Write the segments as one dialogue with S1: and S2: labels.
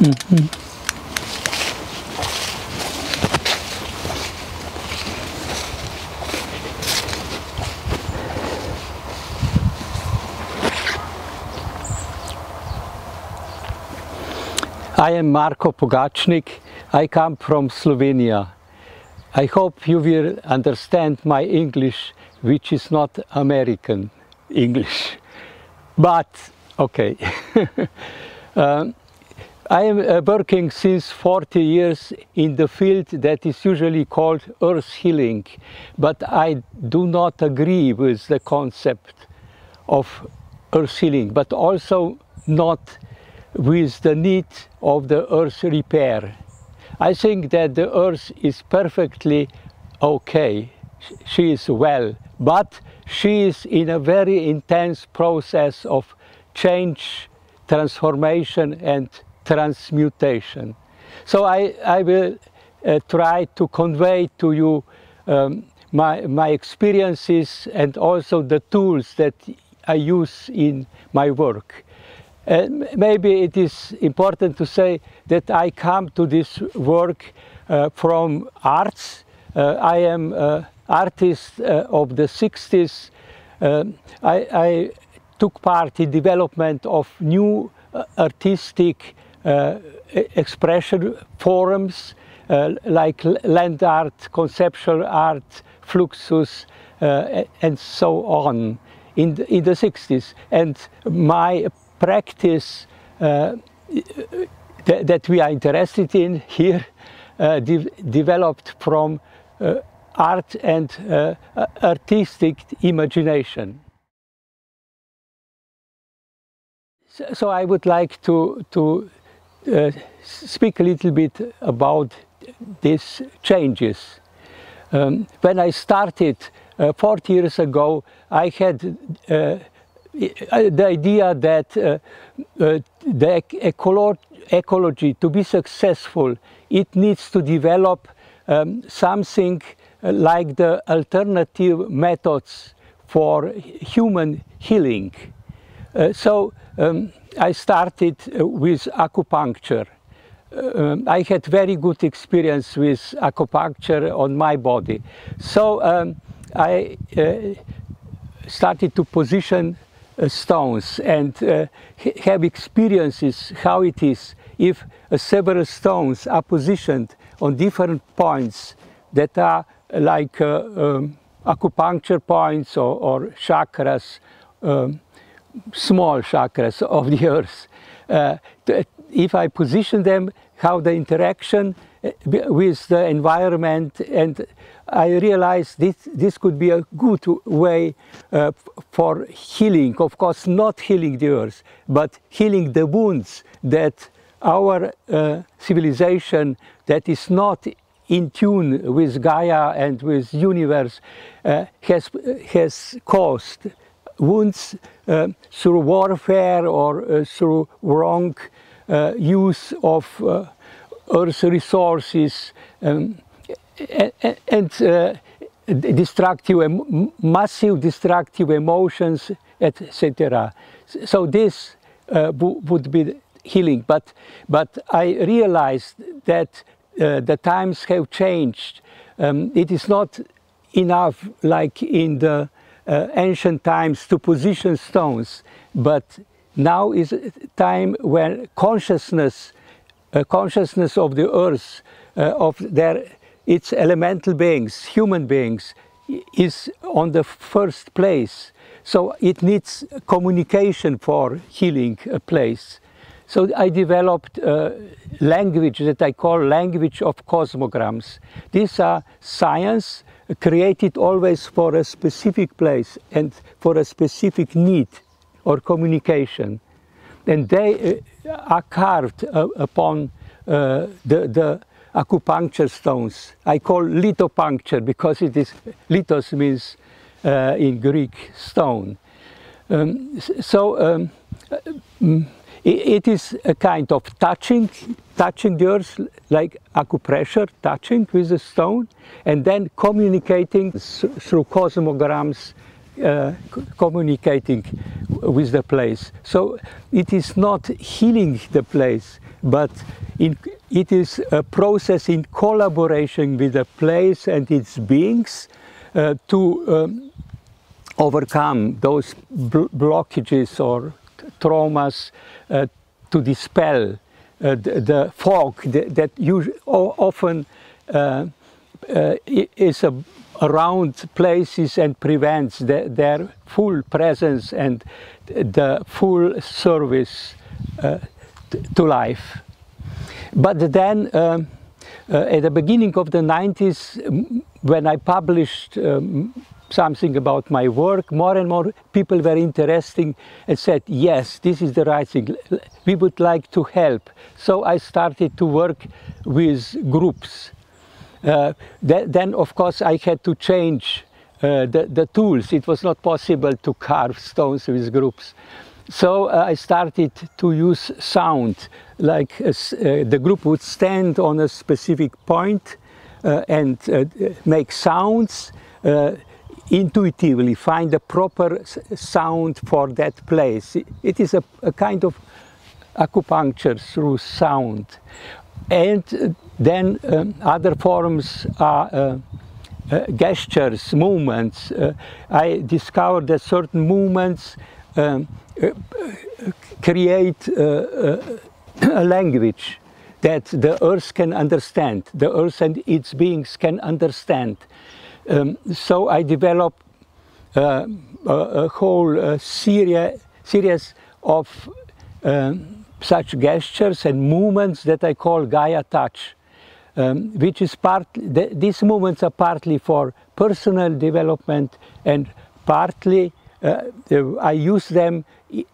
S1: I am Marko Pogac. I come from Slovenia. I hope you will understand my English, which is not American English, but okay. I am working since 40 years in the field that is usually called earth healing, but I do not agree with the concept of earth healing, but also not with the need of the earth repair. I think that the earth is perfectly okay, she is well, but she is in a very intense process of change, transformation and transmutation. So I will try to convey to you my experiences and also the tools that I use in my work. Maybe it is important to say that I come to this work from arts. I am an artist of the 60s. I took part in development of new artistic expression forms like land art, conceptual art, fluxus, and so on in the 60s. And my practice that we are interested in here developed from art and artistic imagination. So I would like to speak a little bit about these changes. When I started 40 years ago, I had the idea that the ecology, to be successful, it needs to develop something like the alternative methods for human healing. So I started with acupuncture. I had very good experience with acupuncture on my body. So I started to position stones and have experiences how it is if several stones are positioned on different points that are like acupuncture points or chakras, small chakras of the earth. If I position them, how the interaction with the environment, and I realized this could be a good way for healing. Of course, not healing the earth, but healing the wounds that our civilization that is not in tune with Gaia and with universe has caused. Wounds through warfare or through wrong use of earth resources and massive destructive emotions, etc. So this would be healing, but I realized that the times have changed. It is not enough like in the ancient times to position stones, but now is a time when consciousness of the earth, of its elemental beings, human beings, is on the first place. So it needs communication for healing a place. So I developed a language that I call language of cosmograms. These are science created always for a specific place and for a specific need or communication. And they are carved upon the acupuncture stones. I call lithopuncture because it is, lithos means in Greek stone. It is a kind of touching the earth, like acupressure, touching with the stone, and then communicating through cosmograms, communicating with the place. So it is not healing the place, but it is a process in collaboration with the place and its beings to overcome those blockages or traumas, to dispel the fog that often is around places and prevents their full presence and the full service to life. But then at the beginning of the 90s, when I published something about my work, more and more people were interested and said, yes, this is the right thing, we would like to help. So I started to work with groups. Then of course I had to change the tools. It was not possible to carve stones with groups. So I started to use sound, like the group would stand on a specific point and make sounds intuitively, find the proper sound for that place. It is a kind of acupuncture through sound. And then other forms are gestures, movements. I discovered that certain movements create a language that the earth can understand, the earth and its beings can understand. So I developed a whole series of such gestures and movements that I call Gaia touch, which is these movements are partly for personal development and partly I use them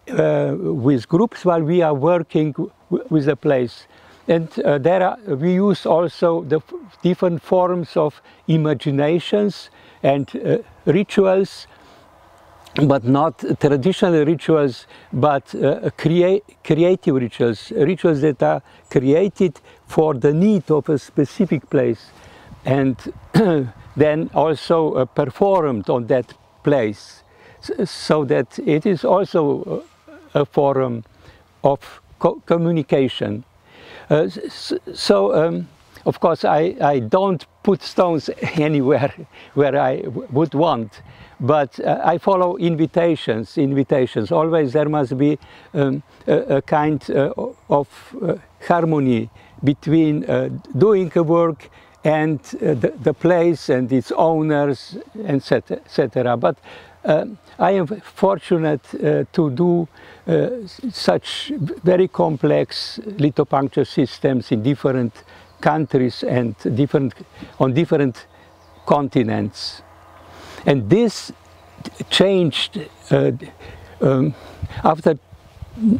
S1: with groups while we are working with the place. And we use also the different forms of imaginations and rituals, but not traditional rituals, but creative rituals, rituals that are created for the need of a specific place and then also performed on that place, so that it is also a forum of communication. Of course, I don't put stones anywhere where I would want, but I follow invitations. Always there must be a kind of harmony between doing a work and the place and its owners, etc. But I am fortunate to do such very complex lithopuncture systems in different countries and on different continents. And this changed after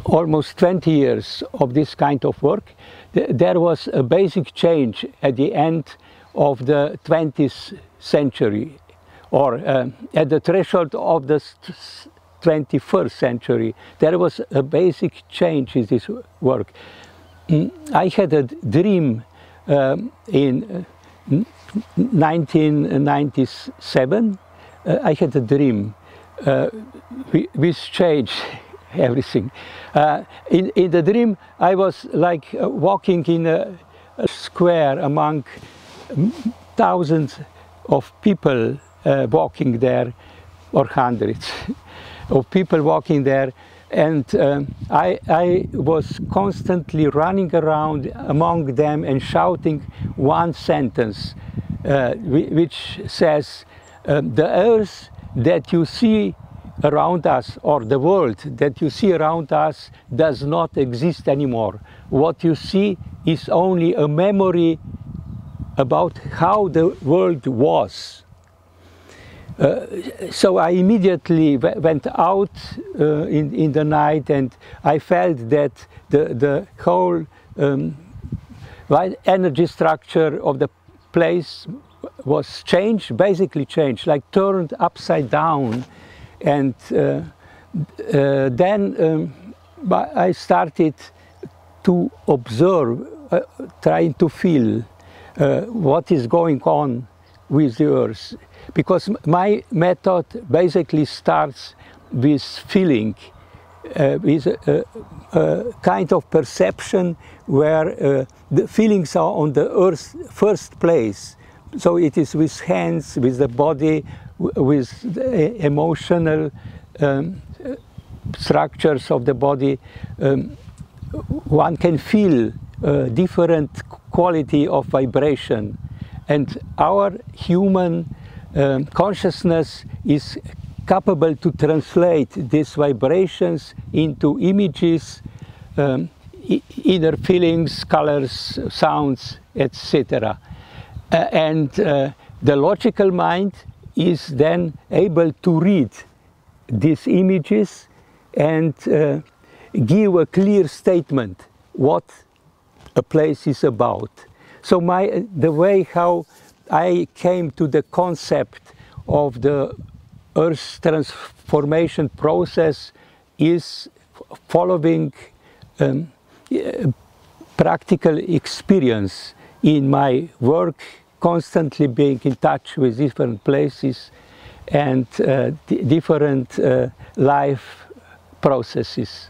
S1: almost 20 years of this kind of work. There was a basic change at the end of the 20th century, or at the threshold of the 21st century. There was a basic change in this work. I had a dream in 1997. I had a dream which changed everything. In the dream, I was like walking in a square among thousands of people walking there, or hundreds of people walking there, and I was constantly running around among them and shouting one sentence, which says, the earth that you see around us, or the world that you see around us, does not exist anymore. What you see is only a memory about how the world was. So I immediately went out in the night, and I felt that the whole energy structure of the place was changed, basically changed, like turned upside down. And then I started to observe, trying to feel what is going on with the earth. Because my method basically starts with feeling with a kind of perception where the feelings are on the earth first place. So it is with hands, with the body, with the emotional structures of the body. One can feel different quality of vibration, and our human consciousness is capable to translate these vibrations into images, inner feelings, colors, sounds, etc. And the logical mind is then able to read these images and give a clear statement what a place is about. So the way how I came to the concept of the Earth's transformation process is following practical experience in my work, constantly being in touch with different places and different life processes.